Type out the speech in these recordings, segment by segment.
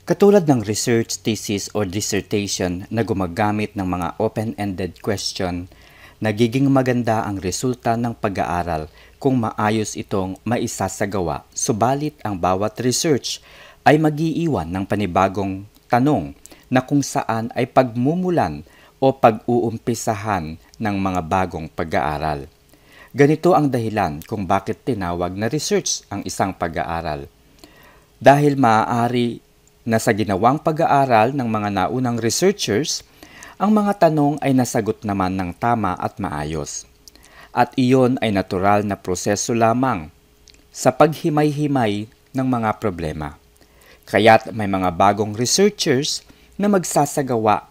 Katulad ng research thesis or dissertation na gumagamit ng mga open-ended question, nagiging maganda ang resulta ng pag-aaral kung maayos itong maisasagawa. Subalit ang bawat research ay mag-iiwan ng panibagong tanong na kung saan ay pagmumulan o pag-uumpisahan ng mga bagong pag-aaral. Ganito ang dahilan kung bakit tinawag na research ang isang pag-aaral. Dahil maaari na sa ginawang pag-aaral ng mga naunang researchers, ang mga tanong ay nasagot naman ng tama at maayos. At iyon ay natural na proseso lamang sa paghimay-himay ng mga problema. Kaya't may mga bagong researchers na magsasagawa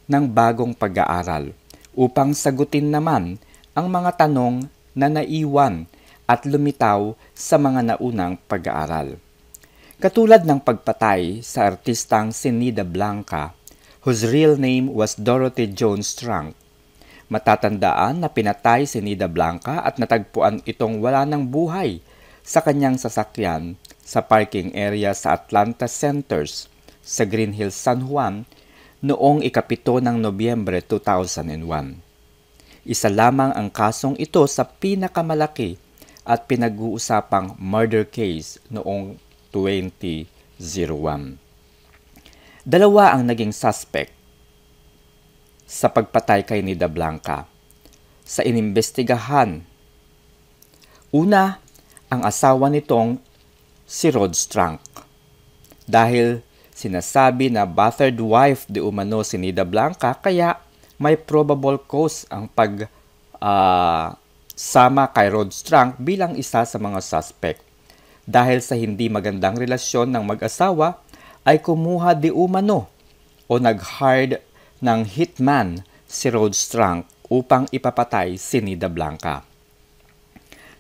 ng bagong pag-aaral upang sagutin naman ang mga tanong na naiwan at lumitaw sa mga naunang pag-aaral. Katulad ng pagpatay sa artistang si Nida Blanca, whose real name was Dorothy Jones Strunk. Matatandaan na pinatay si Nida Blanca at natagpuan itong wala ng buhay sa kanyang sasakyan sa parking area sa Atlanta Centers sa Green Hills, San Juan noong ika-7 ng Nobyembre 2001. Isa lamang ang kasong ito sa pinakamalaki at pinag-uusapang murder case noong 2001. Dalawa ang naging suspect sa pagpatay kay Nida Blanca sa inimbestigahan. Una, ang asawa nitong si Rod Strunk. Dahil sinasabi na battered wife di umano si Nida Blanca, kaya may probable cause ang sama kay Rod Strunk bilang isa sa mga suspect. Dahil sa hindi magandang relasyon ng mag-asawa, ay kumuha di umano o nag-hired ng hitman si Rod Strunk upang ipapatay si Nida Blanca.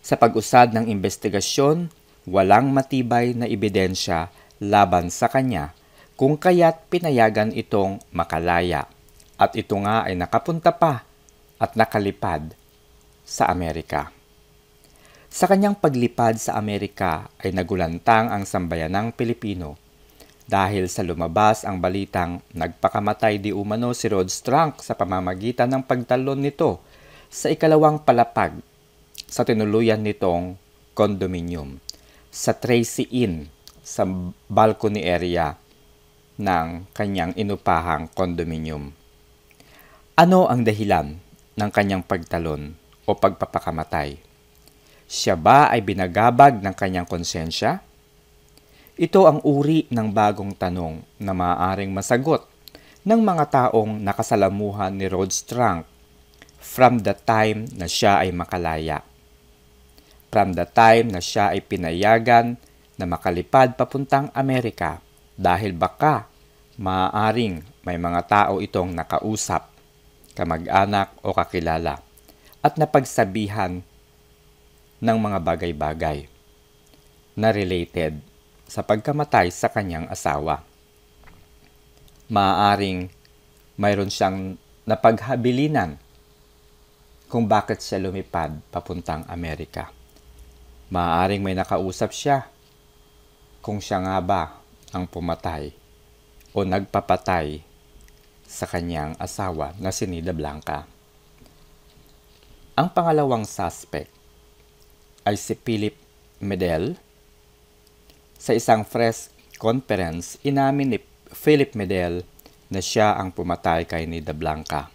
Sa pag-usad ng investigasyon, walang matibay na ebidensya laban sa kanya kung kaya't pinayagan itong makalaya at ito nga ay nakapunta pa at nakalipad sa Amerika. Sa kanyang paglipad sa Amerika ay nagulantang ang sambayanang Pilipino dahil sa lumabas ang balitang nagpakamatay di umano si Rod Strunk sa pamamagitan ng pagtalon nito sa ikalawang palapag sa tinuluyan nitong condominium sa Tracy Inn sa balcony area ng kanyang inupahang condominium. Ano ang dahilan ng kanyang pagtalon o pagpapakamatay? Siya ba ay binagabag ng kanyang konsensya? Ito ang uri ng bagong tanong na maaaring masagot ng mga taong nakasalamuhan ni Rod Strunk from the time na siya ay makalaya. From the time na siya ay pinayagan na makalipad papuntang Amerika dahil baka maaaring may mga tao itong nakausap, kamag-anak o kakilala at napagsabihan ng mga bagay-bagay na related sa pagkamatay sa kanyang asawa. Maaaring mayroon siyang napaghabilinan kung bakit siya lumipad papuntang Amerika. Maaaring may nakausap siya kung siya nga ba ang pumatay o nagpapatay sa kanyang asawa na si Nida Blanca. Ang pangalawang suspect ay si Philip Medel. Sa isang press conference, inamin ni Philip Medel na siya ang pumatay kay Nida Blanca.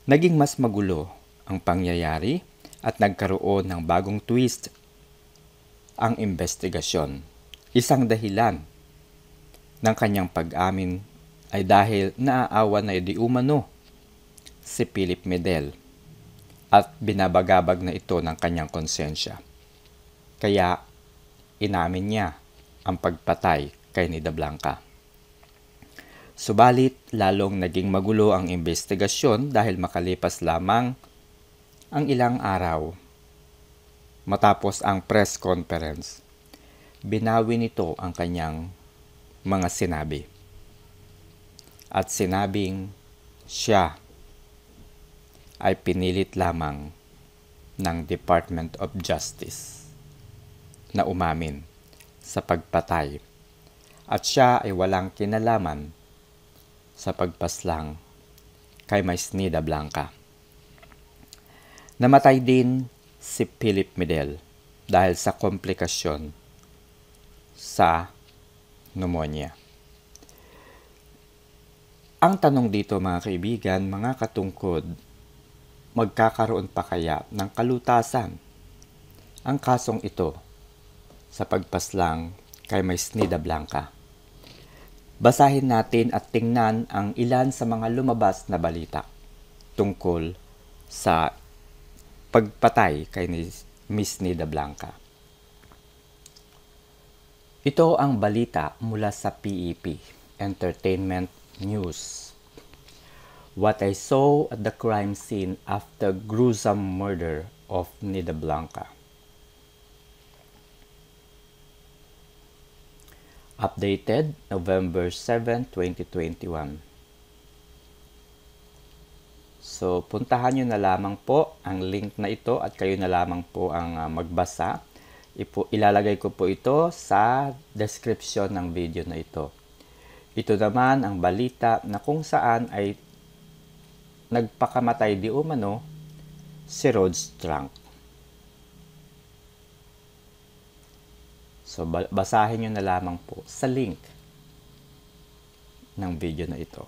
Naging mas magulo ang pangyayari at nagkaroon ng bagong twist ang investigasyon. Isang dahilan ng kanyang pag-amin ay dahil naaawa na di umano si Philip Medel at binabagabag na ito ng kanyang konsensya. Kaya inamin niya ang pagpatay kay Nida Blanca. Subalit lalong naging magulo ang investigasyon dahil makalipas lamang ang ilang araw matapos ang press conference, binawi nito ang kanyang mga sinabi. At sinabing siya ay pinilit lamang ng Department of Justice na umamin sa pagpatay at siya ay walang kinalaman sa pagpaslang kay Miss Nida Blanca. Namatay din si Philip Medel dahil sa komplikasyon sa pneumonia. Ang tanong dito mga kaibigan, mga katungkod, magkakaroon pa kaya ng kalutasan ang kasong ito sa pagpaslang kay Miss Nida Blanca? Basahin natin at tingnan ang ilan sa mga lumabas na balita tungkol sa pagpatay kay Miss Nida Blanca. Ito ang balita mula sa PEP, Entertainment News. What I saw at the crime scene after gruesome murder of Nida Blanca. Updated November 7, 2021. So, puntahan nyo na lamang po ang link na ito at kayo na lamang po ang magbasa. Ilalagay ko po ito sa description ng video na ito. Ito naman ang balita na kung saan ay nagpakamatay di umano si Rod Strunk. So, basahin nyo na lamang po sa link ng video na ito.